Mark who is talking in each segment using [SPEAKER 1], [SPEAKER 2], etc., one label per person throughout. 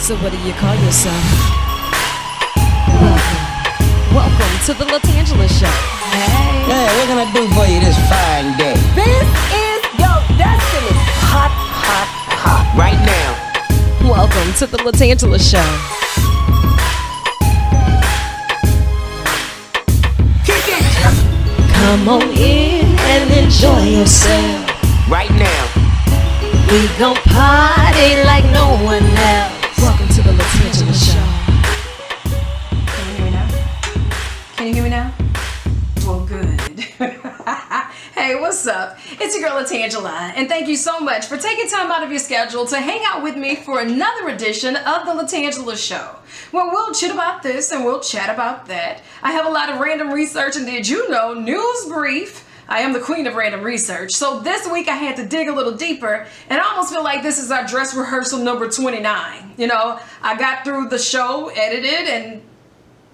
[SPEAKER 1] So what do you call yourself? Welcome to the LaTangela Show.
[SPEAKER 2] Hey, what can I do for you this fine day?
[SPEAKER 3] This is your destiny. Hot, hot, hot.
[SPEAKER 2] Right now.
[SPEAKER 1] Welcome to the LaTangela Show.
[SPEAKER 2] Kick it.
[SPEAKER 1] Come on in and enjoy yourself.
[SPEAKER 2] Right now.
[SPEAKER 1] We gon' party like no one else. Welcome to the LaTangela Show.
[SPEAKER 3] Can you hear me now? Can you hear me now? Well, good. Hey, what's up? It's your girl LaTangela, and thank you so much for taking time out of your schedule to hang out with me for another edition of the LaTangela Show, where we'll chit about this and we'll chat about that. I have a lot of random research, and did you know, news brief. I am the queen of random research. So this week I had to dig a little deeper, and I almost feel like this is our dress rehearsal number 29. You know, I got through the show, edited, and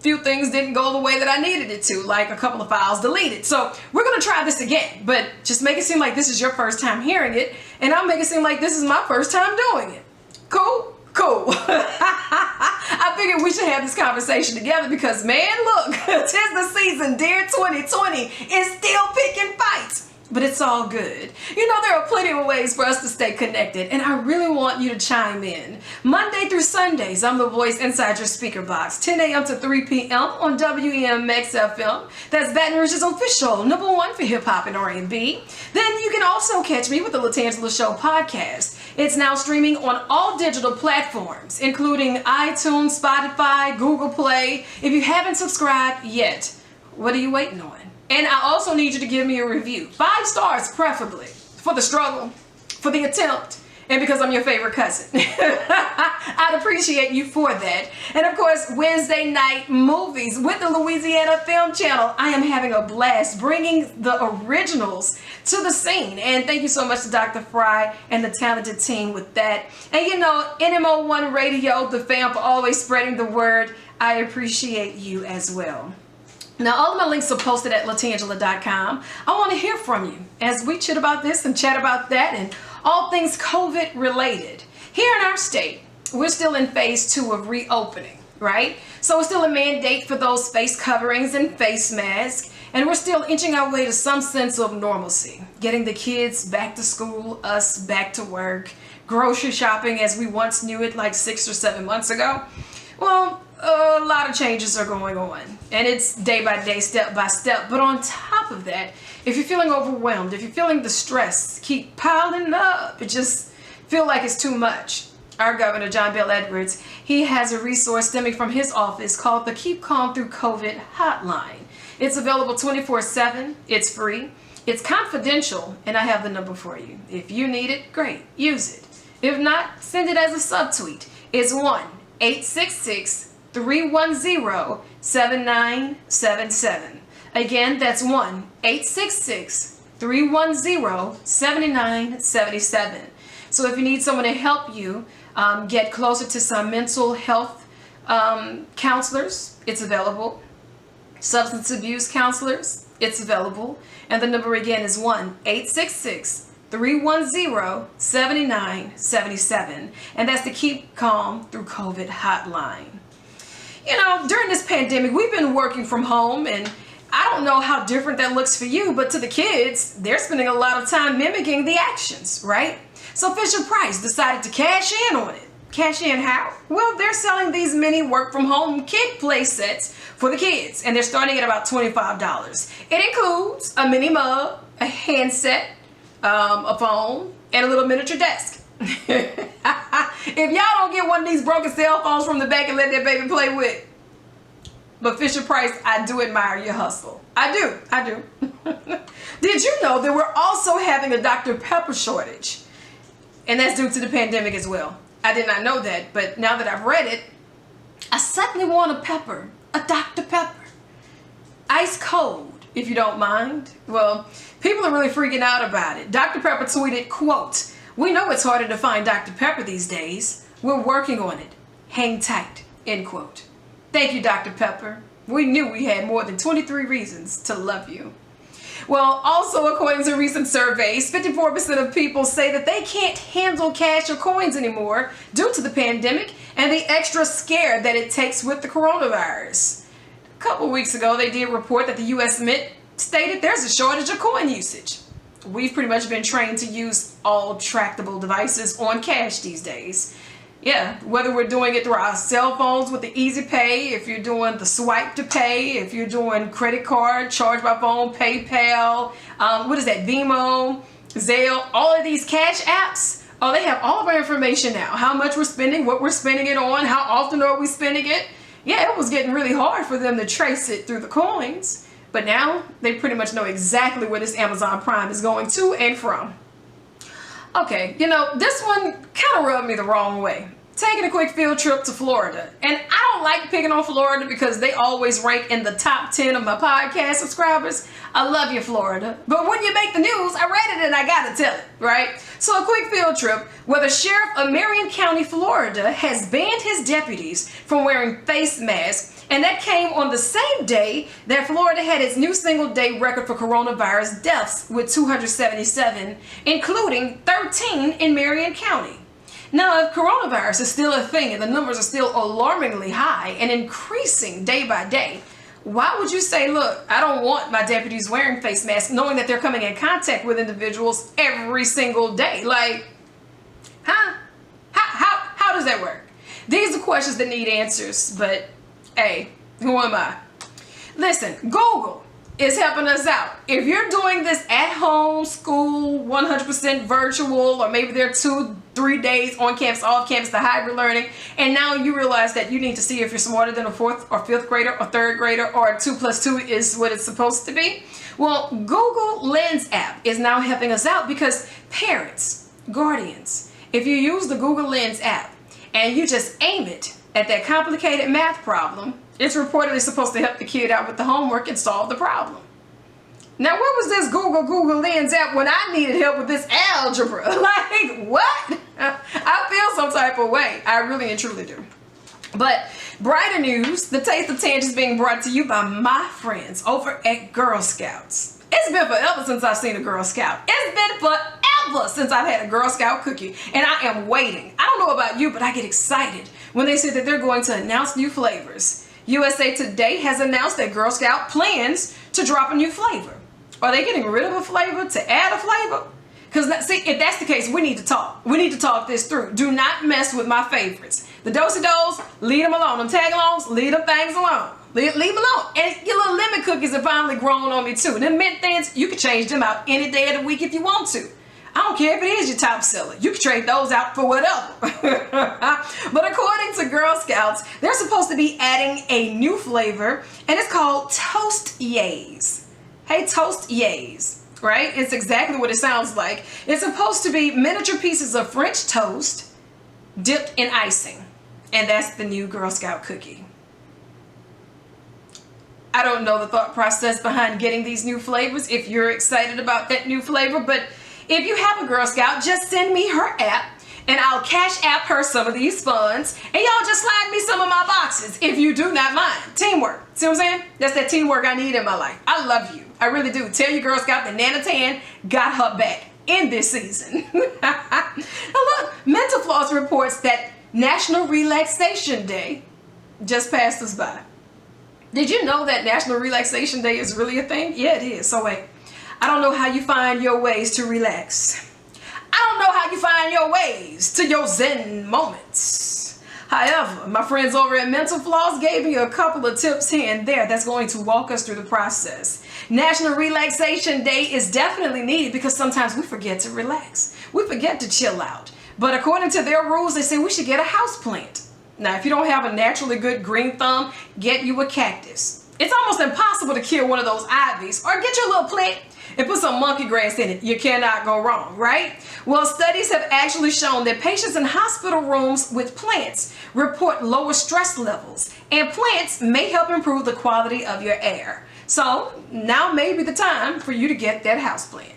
[SPEAKER 3] few things didn't go the way that I needed it to, like a couple of files deleted. So we're gonna try this again, but just make it seem like this is your first time hearing it, and I'll make it seem like this is my first time doing it. Cool? Cool. I figured we should have this conversation together because, man, look, 'tis the season, dear 2020 is still picking fights. But it's all good. You know, there are plenty of ways for us to stay connected, and I really want you to chime in. Monday through Sundays, I'm the voice inside your speaker box, 10 a.m. to 3 p.m. on WEMX FM. That's Baton Rouge's official #1 for hip-hop and R&B. Then you can also catch me with the LaTangela Show podcast. It's now streaming on all digital platforms, including iTunes, Spotify, Google Play. If you haven't subscribed yet, what are you waiting on? And I also need you to give me a review. 5 stars, preferably, for the struggle, for the attempt, and because I'm your favorite cousin. I'd appreciate you for that. And of course, Wednesday night movies with the Louisiana Film Channel. I am having a blast bringing the originals to the scene. And thank you so much to Dr. Fry and the talented team with that. And you know, NMO1 Radio, the fam, for always spreading the word. I appreciate you as well. Now, all of my links are posted at LaTangela.com. I want to hear from you as we chit about this and chat about that and all things COVID related. Here in our state, we're still in phase 2 of reopening, right? So it's still a mandate for those face coverings and face masks, and we're still inching our way to some sense of normalcy. Getting the kids back to school, us back to work, grocery shopping as we once knew it like 6 or 7 months ago. Well, a lot of changes are going on, and it's day by day, step by step. But on top of that, if you're feeling overwhelmed, if you're feeling the stress keep piling up, it just feel like it's too much. Our governor, John Bel Edwards, he has a resource stemming from his office called the Keep Calm Through COVID Hotline. It's available 24/7. It's free. It's confidential, and I have the number for you. If you need it, great, use it. If not, send it as a subtweet. It's 1-866-310-7977. Again, that's 1-866-310-7977. So if you need someone to help you get closer to some mental health counselors, it's available. Substance abuse counselors, it's available. And the number again is 1-866-310-7977. And that's the Keep Calm Through COVID hotline. You know, during this pandemic, we've been working from home, and I don't know how different that looks for you, but to the kids, they're spending a lot of time mimicking the actions, right? So Fisher-Price decided to cash in on it. Cash in how? Well, they're selling these mini work from home kid play sets for the kids, and they're starting at about $25. It includes a mini mug, a handset, a phone, and a little miniature desk. If y'all don't get one of these broken cell phones from the back and let that baby play with, but Fisher-Price, I do admire your hustle. I do. Did you know that we're also having a Dr. Pepper shortage? And that's due to the pandemic as well. I did not know that, but now that I've read it, I suddenly want a pepper, a Dr. Pepper. Ice cold, if you don't mind. Well, people are really freaking out about it. Dr. Pepper tweeted, quote, "We know it's harder to find Dr. Pepper these days. We're working on it. Hang tight," end quote. Thank you, Dr. Pepper. We knew we had more than 23 reasons to love you. Well, also according to recent surveys, 54% of people say that they can't handle cash or coins anymore due to the pandemic and the extra scare that it takes with the coronavirus. A couple weeks ago, they did report that the U.S. Mint stated there's a shortage of coin usage. We've pretty much been trained to use all tractable devices on cash these days. Yeah, whether we're doing it through our cell phones with the Easy Pay, if you're doing the swipe to pay, if you're doing credit card, charge by phone, PayPal, Venmo, Zelle, all of these cash apps, they have all of our information now. How much we're spending, what we're spending it on, how often are we spending it. Yeah, it was getting really hard for them to trace it through the coins. But now they pretty much know exactly where this Amazon Prime is going to and from. Okay, this one kind of rubbed me the wrong way. Taking a quick field trip to Florida. And I don't like picking on Florida because they always rank in the top 10 of my podcast subscribers. I love you, Florida. But when you make the news, I read it and I gotta tell it, right? So a quick field trip where the sheriff of Marion County, Florida has banned his deputies from wearing face masks. And that came on the same day that Florida had its new single-day record for coronavirus deaths with 277, including 13 in Marion County. Now, if coronavirus is still a thing and the numbers are still alarmingly high and increasing day by day, why would you say, look, I don't want my deputies wearing face masks knowing that they're coming in contact with individuals every single day? Like, huh? How does that work? These are questions that need answers, but hey, who am I? Listen, Google is helping us out. If you're doing this at home, school, 100% virtual, or maybe there are 2-3 days on campus, off campus, the hybrid learning, and now you realize that you need to see if you're smarter than a 4th or 5th grader or 3rd grader, or 2 + 2 is what it's supposed to be. Well, Google Lens app is now helping us out because parents, guardians, if you use the Google Lens app and you just aim it at that complicated math problem, it's reportedly supposed to help the kid out with the homework and solve the problem. Now, where was this Google Lens app when I needed help with this algebra? Like, what? I feel some type of way. I really and truly do. But brighter news, the Taste of Tange is being brought to you by my friends over at Girl Scouts. It's been forever since I've seen a Girl Scout. It's been forever since I've had a Girl Scout cookie, and I am waiting. I don't know about you, but I get excited when they say that they're going to announce new flavors. USA Today has announced that Girl Scout plans to drop a new flavor. Are they getting rid of a flavor to add a flavor? Because, see, if that's the case, we need to talk. We need to talk this through. Do not mess with my favorites. The Do-Si-Dos, leave them alone. Them tag-alongs, leave them things alone. Leave them alone. And your little lemon cookies have finally grown on me, too. Them mint thins, you can change them out any day of the week if you want to. I don't care if it is your top seller. You can trade those out for whatever. But according to Girl Scouts, they're supposed to be adding a new flavor, and it's called Toast Yays. Hey, Toast Yays, right? It's exactly what it sounds like. It's supposed to be miniature pieces of French toast dipped in icing. And that's the new Girl Scout cookie. I don't know the thought process behind getting these new flavors, if you're excited about that new flavor, but if you have a Girl Scout, just send me her app and I'll cash app her some of these funds and y'all just slide me some of my boxes if you do not mind. Teamwork. See what I'm saying? That's that teamwork I need in my life. I love you. I really do. Tell your Girl Scout that Nana Tan got her back in this season. Now look, Mental Floss reports that National Relaxation Day just passed us by. Did you know that National Relaxation Day is really a thing? Yeah, it is. So wait. I don't know how you find your ways to relax. I don't know how you find your ways to your Zen moments. However, my friends over at Mental Floss gave me a couple of tips here and there that's going to walk us through the process. National Relaxation Day is definitely needed because sometimes we forget to relax. We forget to chill out. But according to their rules, they say we should get a house plant. Now, if you don't have a naturally good green thumb, get you a cactus. It's almost impossible to kill one of those ivies, or get your little plant and put some monkey grass in it. You cannot go wrong, right? Well, studies have actually shown that patients in hospital rooms with plants report lower stress levels, and plants may help improve the quality of your air. So now may be the time for you to get that houseplant.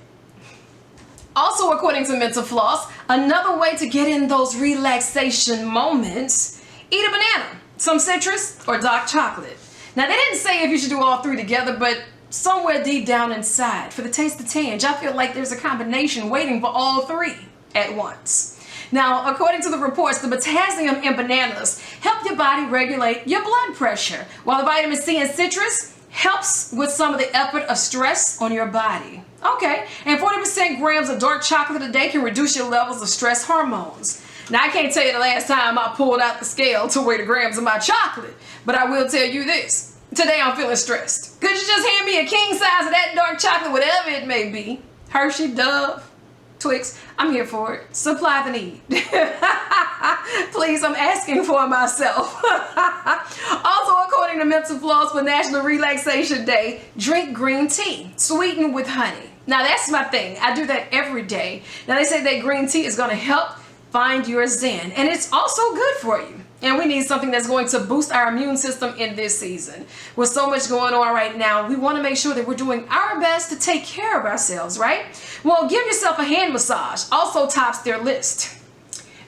[SPEAKER 3] Also, according to Mental Floss, another way to get in those relaxation moments, eat a banana, some citrus, or dark chocolate. Now, they didn't say if you should do all three together, but somewhere deep down inside, for the taste of tange, I feel like there's a combination waiting for all three at once. Now, according to the reports, the potassium in bananas help your body regulate your blood pressure, while the vitamin C in citrus helps with some of the effort of stress on your body. Okay, and 40% grams of dark chocolate a day can reduce your levels of stress hormones. Now, I can't tell you the last time I pulled out the scale to weigh the grams of my chocolate, but I will tell you this. Today I'm feeling stressed. Could you just hand me a king size of that dark chocolate, whatever it may be? Hershey, Dove, Twix, I'm here for it. Supply the need. Please, I'm asking for myself. Also, according to Mental Floss for National Relaxation Day, drink green tea, sweetened with honey. Now, that's my thing. I do that every day. Now, they say that green tea is going to help find your zen, and it's also good for you. And we need something that's going to boost our immune system in this season. With so much going on right now, we want to make sure that we're doing our best to take care of ourselves, right? Well, give yourself a hand massage. Also tops their list.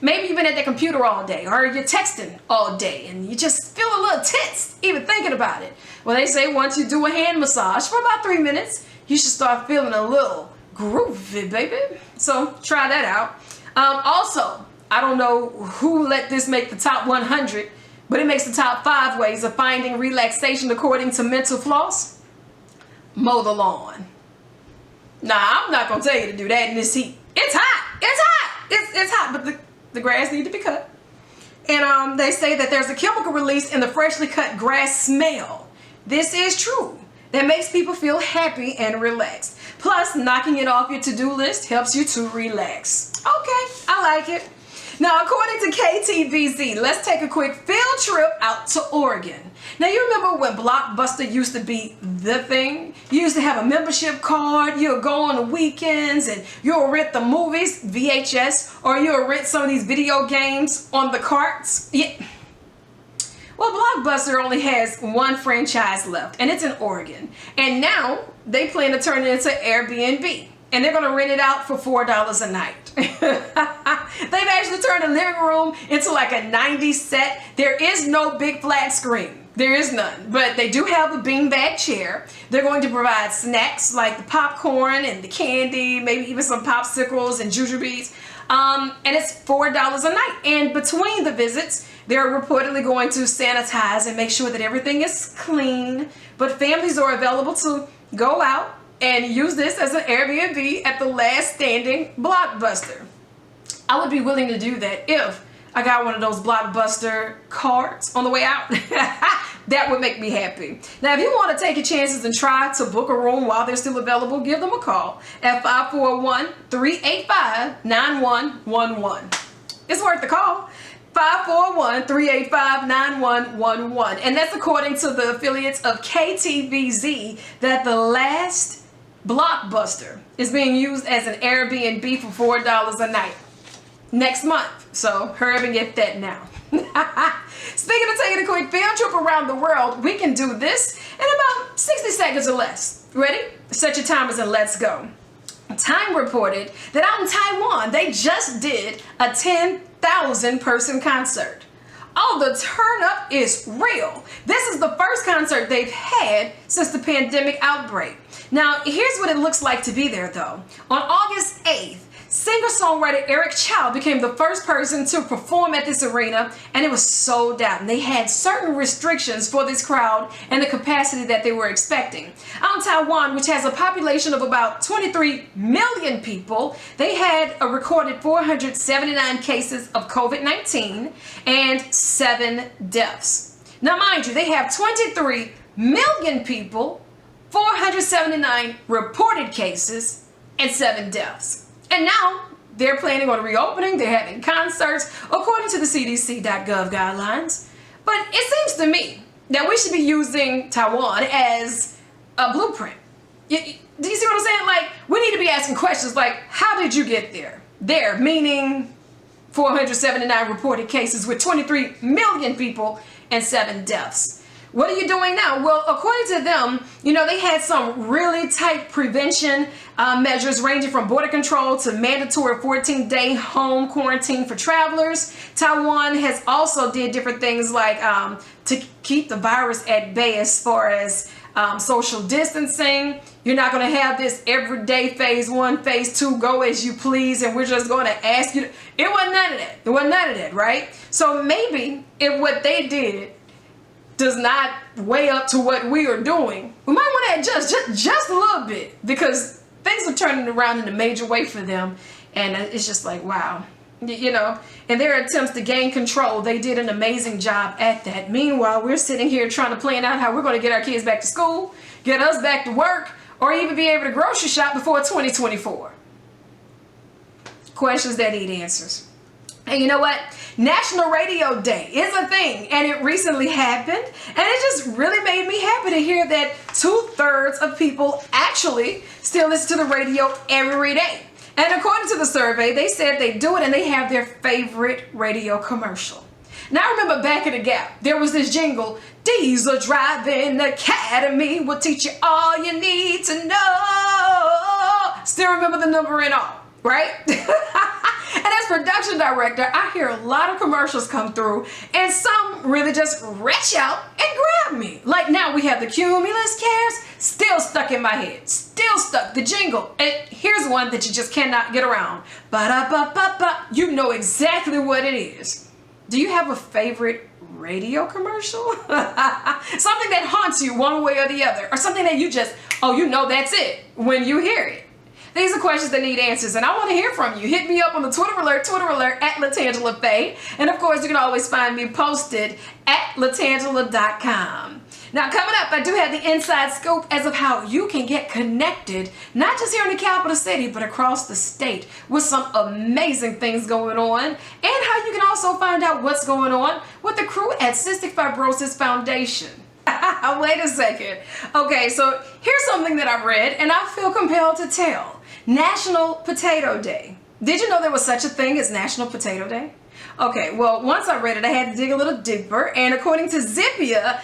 [SPEAKER 3] Maybe you've been at the computer all day, or you're texting all day, and you just feel a little tense even thinking about it. Well, they say once you do a hand massage for about 3 minutes, you should start feeling a little groovy, baby. So try that out. Also, I don't know who let this make the top 100, but it makes the top 5 ways of finding relaxation according to Mental Floss. Mow the lawn. Nah, I'm not going to tell you to do that in this heat. It's hot. It's hot. It's hot, but the grass needs to be cut. And they say that there's a chemical release in the freshly cut grass smell. This is true. That makes people feel happy and relaxed. Plus, knocking it off your to-do list helps you to relax. Okay, I like it. Now, according to KTVZ, let's take a quick field trip out to Oregon. Now, you remember when Blockbuster used to be the thing? You used to have a membership card, you'll go on the weekends, and you'll rent the movies, VHS, or you'll rent some of these video games on the carts. Yeah. Well, Blockbuster only has one franchise left, and it's in Oregon. And now, they plan to turn it into Airbnb. And they're going to rent it out for $4 a night. They've actually turned the living room into like a 90s set. There is no big flat screen. There is none. But they do have a beanbag chair. They're going to provide snacks like the popcorn and the candy, maybe even some popsicles and jujubes. And it's $4 a night. And between the visits, they're reportedly going to sanitize and make sure that everything is clean. But families are available to go out and use this as an Airbnb at the last standing Blockbuster. I would be willing to do that if I got one of those Blockbuster cards on the way out. That would make me happy. Now, if you want to take your chances and try to book a room while they're still available, give them a call at 541-385-9111. It's worth the call. 541-385-9111. And that's according to the affiliates of KTVZ that the last Blockbuster is being used as an Airbnb for $4 a night next month. So hurry up and get that now. Speaking of taking a quick field trip around the world, we can do this in about 60 seconds or less. Ready? Set your timers and let's go. Time reported that out in Taiwan, they just did a 10,000 person concert. Oh, the turn up is real. This is the first concert they've had since the pandemic outbreak. Now, here's what it looks like to be there though. On August 8th, singer-songwriter Erin Achberger became the first person to perform at this arena, and it was sold out. And they had certain restrictions for this crowd and the capacity that they were expecting. Out in Taiwan, which has a population of about 23 million people, they had a recorded 479 cases of COVID-19 and 7 deaths. Now, mind you, they have 23 million people, 479 reported cases, and 7 deaths. And now they're planning on reopening. They're having concerts according to the CDC.gov guidelines. But it seems to me that we should be using Taiwan as a blueprint. Do you see what I'm saying? Like, we need to be asking questions like, how did you get there? There, meaning 479 reported cases with 23 million people and 7 deaths. What are you doing now? Well, according to them, they had some really tight prevention measures ranging from border control to mandatory 14-day home quarantine for travelers. Taiwan has also did different things like to keep the virus at bay as far as social distancing. You're not going to have this everyday phase 1, phase 2, go as you please, and we're just going to ask you. It wasn't none of that. It wasn't none of that, right? So maybe if what they did does not weigh up to what we are doing, we might want to adjust just a little bit, because things are turning around in a major way for them. And it's just like, wow. You know, in their attempts to gain control, they did an amazing job at that. Meanwhile, we're sitting here trying to plan out how we're going to get our kids back to school, get us back to work, or even be able to grocery shop before 2024. Questions that need answers. And you know what? National Radio Day is a thing, and it recently happened, and it just really made me happy to hear that 2/3 of people actually still listen to the radio every day. And according to the survey, they said they do it and they have their favorite radio commercial. Now I remember back in the Gap, there was this jingle, Diesel Driving Academy will teach you all you need to know. Still remember the number and all, right? And as production director, I hear a lot of commercials come through, and some really just reach out and grab me. Like now we have the Cumulus Cares, still stuck in my head, still stuck. The jingle, and here's one that you just cannot get around. Ba-da-ba-ba-ba. You know exactly what it is. Do you have a favorite radio commercial? Something that haunts you one way or the other, or something that you just, oh, you know that's it when you hear it. These are questions that need answers, and I want to hear from you. Hit me up on the Twitter alert at LaTangela Faye. And of course, you can always find me posted at LaTangela.com. Now, coming up, I do have the inside scoop as of how you can get connected, not just here in the capital city, but across the state with some amazing things going on, and how you can also find out what's going on with the crew at Cystic Fibrosis Foundation. Wait a second. Okay, so here's something that I've read, and I feel compelled to tell. National Potato Day. Did you know there was such a thing as National Potato Day? Okay, well, once I read it, I had to dig a little deeper, and according to Zippia,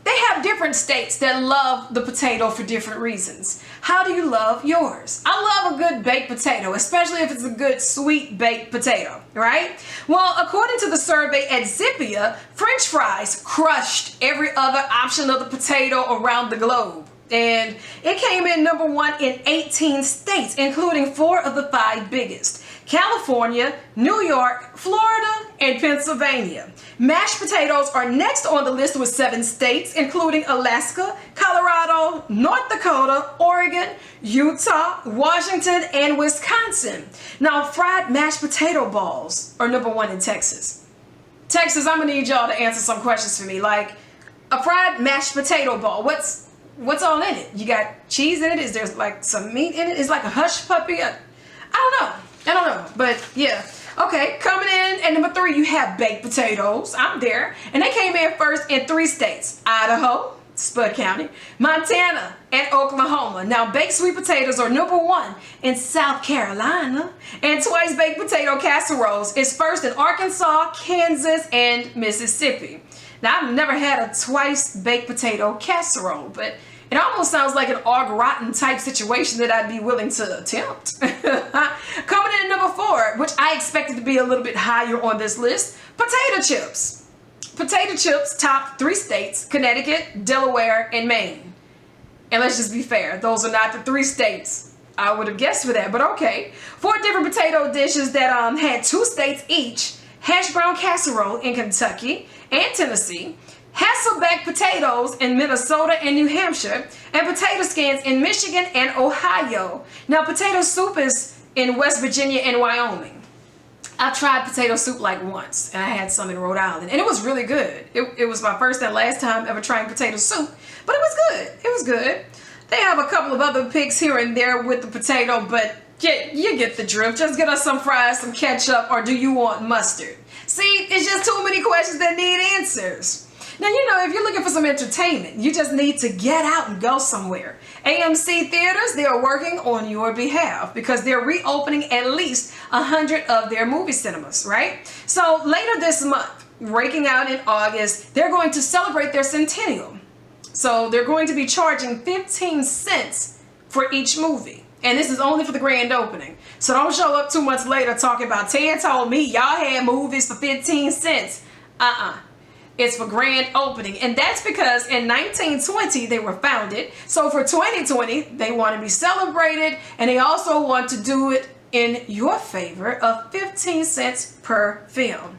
[SPEAKER 3] they have different states that love the potato for different reasons. How do you love yours? I love a good baked potato, especially if it's a good sweet baked potato, right? Well, according to the survey at Zippia, French fries crushed every other option of the potato around the globe. And it came in number 1 in 18 states, including 4 of the 5 biggest: California, New York, Florida, and Pennsylvania. Mashed potatoes are next on the list with 7 states, including Alaska, Colorado, North Dakota, Oregon, Utah, Washington, and Wisconsin. Now, fried mashed potato balls are number 1 in Texas. Texas, I'm gonna need y'all to answer some questions for me. Like, a fried mashed potato ball, what's all in it? You got cheese in it? Is there like some meat in it? Is it like a hush puppy? I don't know, but yeah. Okay, coming in at number 3, you have baked potatoes. I'm there. And they came in first in 3 states: Idaho, Spud County, Montana, and Oklahoma. Now, baked sweet potatoes are number 1 in South Carolina. And twice baked potato casseroles is first in Arkansas, Kansas, and Mississippi. Now, I've never had a twice baked potato casserole, but it almost sounds like an au gratin type situation that I'd be willing to attempt. Coming in at number 4, which I expected to be a little bit higher on this list, potato chips. Potato chips top 3 states: Connecticut, Delaware, and Maine. And let's just be fair, those are not the 3 states I would have guessed for that, but okay. 4 different potato dishes that had 2 states each: hash brown casserole in Kentucky and Tennessee, Hasselback potatoes in Minnesota and New Hampshire, and potato skins in Michigan and Ohio. Now, potato soup is in West Virginia and Wyoming. I tried potato soup like once, and I had some in Rhode Island, and it was really good. It was my first and last time ever trying potato soup, but it was good. It was good. They have a couple of other picks here and there with the potato, but you get the drift. Just get us some fries, some ketchup, or do you want mustard? See, it's just too many questions that need answers. Now, you know, if you're looking for some entertainment, you just need to get out and go somewhere. AMC Theaters, they are working on your behalf because they're reopening at least 100 of their movie cinemas, right? So later this month, breaking out in August, they're going to celebrate their centennial. So they're going to be charging 15 cents for each movie. And this is only for the grand opening. So don't show up 2 months later talking about Ted told me y'all had movies for 15 cents. It's for grand opening. And that's because in 1920 they were founded. So for 2020, they want to be celebrated, and they also want to do it in your favor of 15 cents per film.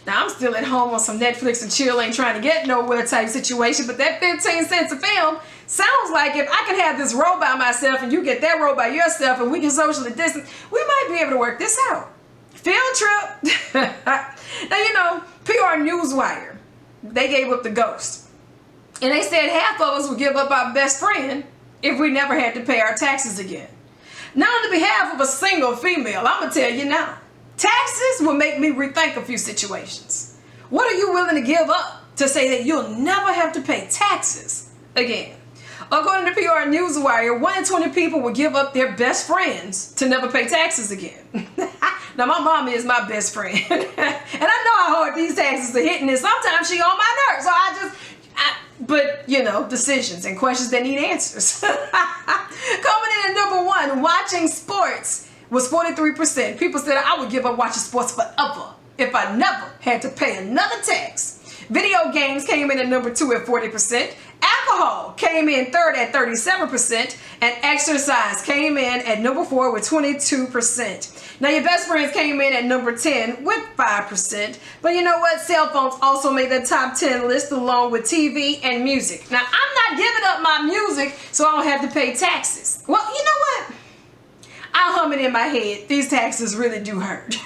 [SPEAKER 3] Now, I'm still at home on some Netflix and chill, ain't trying to get nowhere type situation, but that 15 cents a film sounds like if I can have this row by myself and you get that row by yourself and we can socially distance, we might be able to work this out. Field trip. Now, you know, PR Newswire, they gave up the ghost. And they said half of us would give up our best friend if we never had to pay our taxes again. Now, on behalf of a single female, I'm going to tell you now, taxes will make me rethink a few situations. What are you willing to give up to say that you'll never have to pay taxes again? According to PR Newswire, 1 in 20 people will give up their best friends to never pay taxes again. Now, my mama is my best friend. And I know how hard these taxes are hitting, and sometimes she on my nerves. So but, you know, decisions and questions that need answers. Coming in at number 1, watching sports was 43%. People said I would give up watching sports forever if I never had to pay another tax. Video games came in at number 2 at 40%. Alcohol came in third at 37%. And exercise came in at number 4 with 22%. Now, your best friends came in at number 10 with 5%. But you know what? Cell phones also made the top 10 list along with TV and music. Now, I'm not giving up my music so I don't have to pay taxes. Well, you know what? I'll hum it in my head. These taxes really do hurt.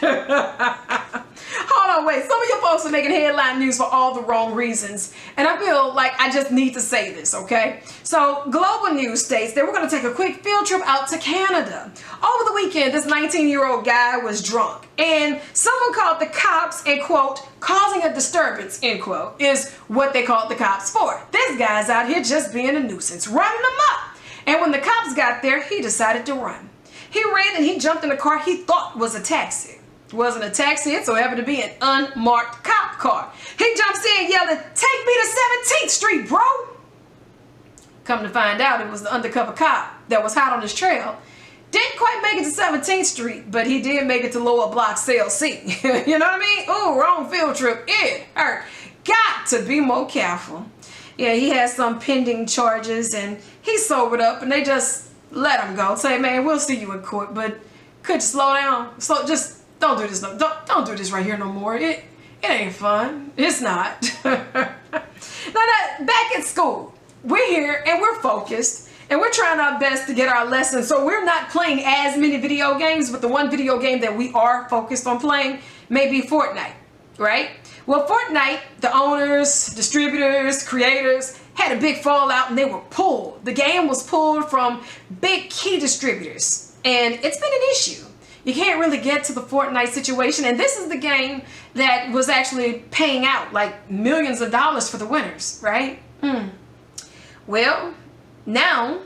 [SPEAKER 3] Hold on, wait. Some of you folks are making headline news for all the wrong reasons. And I feel like I just need to say this, okay? So, Global News states that we're going to take a quick field trip out to Canada. Over the weekend, this 19-year-old guy was drunk. And someone called the cops and, quote, causing a disturbance, end quote, is what they called the cops for. This guy's out here just being a nuisance, running them up. And when the cops got there, he decided to run. He ran and he jumped in a car he thought was a taxi. It wasn't a taxi, it so happened to be an unmarked cop car. He jumps in yelling, "Take me to 17th Street, bro!" Come to find out, it was the undercover cop that was hot on his trail. Didn't quite make it to 17th Street, but he did make it to lower block cell C. You know what I mean? Ooh, wrong field trip. It hurt. Got to be more careful. Yeah, he has some pending charges and he sobered up and they just let him go. Say, man, we'll see you in court, but could you slow down? Just don't do this. No, don't do this right here no more. It ain't fun. It's not. Now, back at school, we're here and we're focused and we're trying our best to get our lessons. So we're not playing as many video games, but the one video game that we are focused on playing may be Fortnite, right? Well, Fortnite, the owners, distributors, creators had a big fallout and they were pulled. The game was pulled from big key distributors and it's been an issue. You can't really get to the Fortnite situation, and this is the game that was actually paying out like millions of dollars for the winners, right? Well, now,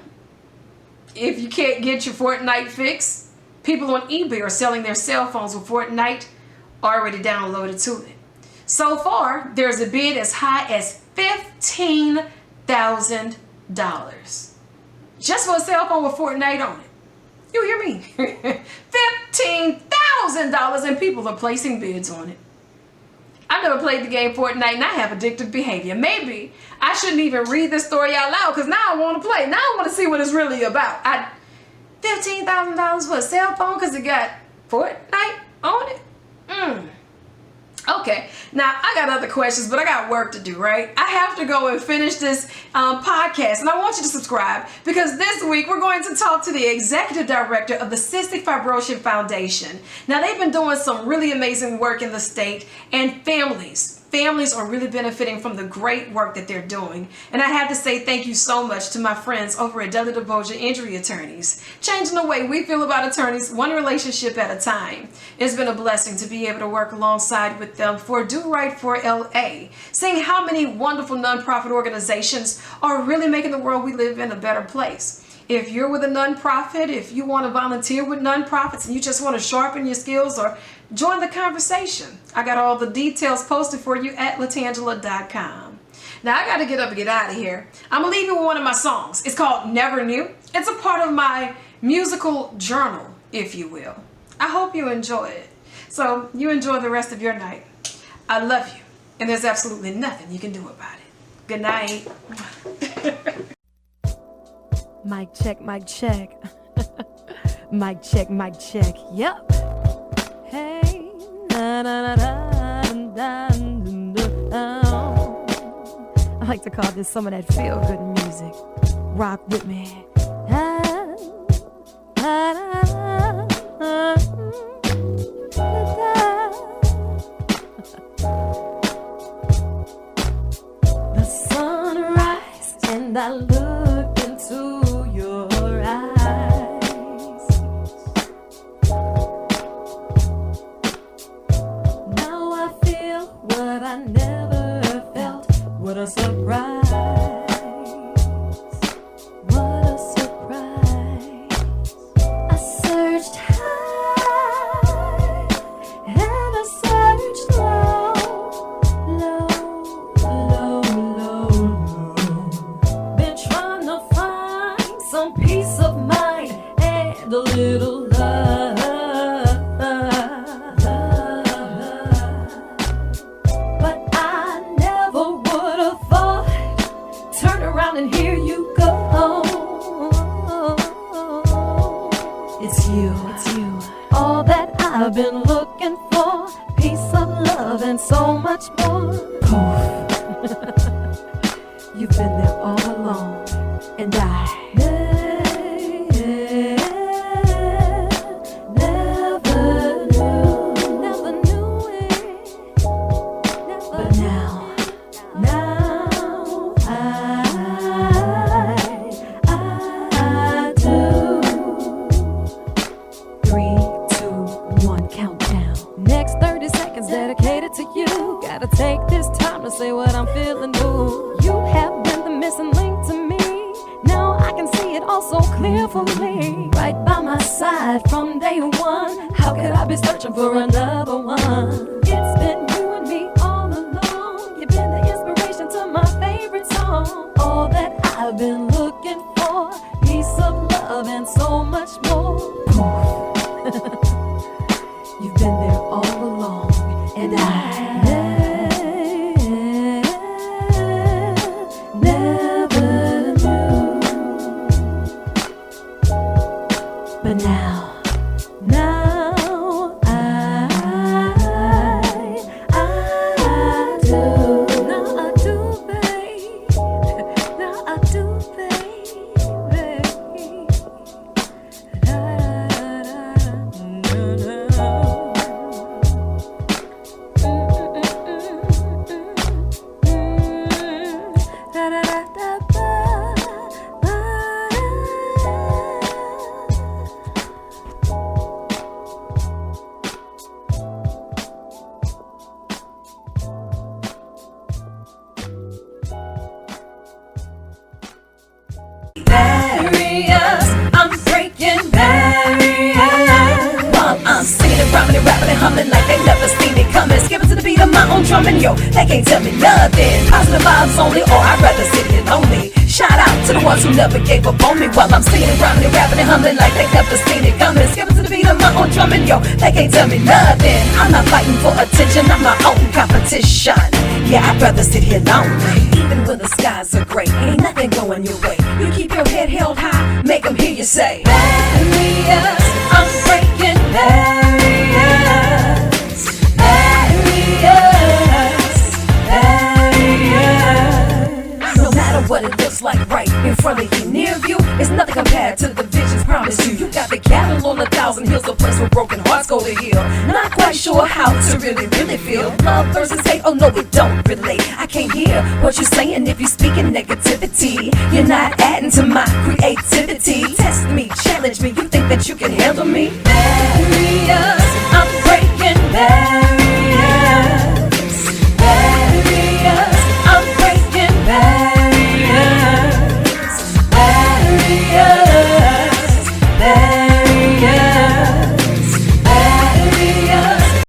[SPEAKER 3] if you can't get your Fortnite fix, people on eBay are selling their cell phones with Fortnite already downloaded to it. So far, there's a bid as high as $15,000 just for a cell phone with Fortnite on it. You hear me? $15,000 and people are placing bids on it. I've never played the game Fortnite and I have addictive behavior. Maybe I shouldn't even read this story out loud because now I want to play. Now I want to see what it's really about. $15,000 for a cell phone because it got Fortnite on it? Okay, now I got other questions, but I got work to do, right? I have to go and finish this podcast, and I want you to subscribe because this week we're going to talk to the executive director of the Cystic Fibrosis Foundation. Now, they've been doing some really amazing work in the state, and families are really benefiting from the great work that they're doing. And I have to say thank you so much to my friends over at Dudley DeBoja Injury Attorneys, changing the way we feel about attorneys one relationship at a time. It's been a blessing to be able to work alongside with them for Do Right for LA, seeing how many wonderful nonprofit organizations are really making the world we live in a better place. If you're with a nonprofit, if you want to volunteer with nonprofits and you just want to sharpen your skills or join the conversation, I got all the details posted for you at LaTangela.com. Now, I got to get up and get out of here. I'm going to leave you with one of my songs. It's called Never Knew. It's a part of my musical journal, if you will. I hope you enjoy it. So you enjoy the rest of your night. I love you. and there's absolutely nothing you can do about it. Good night.
[SPEAKER 1] Mic check, mic check. Mic check, mic check. Yep. Hey, na na na na na. I like to call this some of that feel-good music. Rock with me. The sunrise, and I look into your eyes. Now I feel what I never felt. What a surprise. What a surprise. I searched high and I searched low, low, low, low. Been trying to find some peace of mind and a little love. But I never would have thought, turn around and here you go. It's you, all that I've been looking for, peace of love and so much more. Poof. You've been there all along, and I never knew it. But now I do. 3, 2, 1, countdown. Next 30 seconds dedicated to you. Gotta take this time to say what I'm feeling, boo. You have been the missing link to me. Now I can see it all so clear for me. Right by my side from day one. How could I be searching for another one? It's been you and me all along. You've been the inspiration to my favorite song. All that I've been looking for, peace of love and so much more. You've been there all along, and I never knew. But now I do. Now I do, babe. Now I do, babe. Barriers, I'm breaking barriers. While I'm singing and rhyming and rapping and humming like they never seen it coming. Skipping to the beat of my own drumming, yo, they can't tell me nothing. Positive vibes only, or I'd rather sit here lonely. Shout out to the ones who never gave up on me. While I'm singing and rhyming and rapping and humming like they never seen it coming. Skipping to the beat of my own drumming, yo, they can't tell me nothing. I'm not fighting for attention, I'm my own competition. Yeah, I'd rather sit here lonely. Even when the skies are gray, ain't nothing going your way. You keep your head held high, make them hear you say barriers, I'm breaking barriers. Barriers, barriers. No matter what it looks like right in front of you, near you, it's nothing compared to the visions promised you. You got the cattle on 1,000 hills, the place where broken hearts go to heal. Not quite sure how to really feel. Love versus hate, oh no, it don't relate. I can't hear what you're saying if you're speaking negativity. You're not adding to my creativity.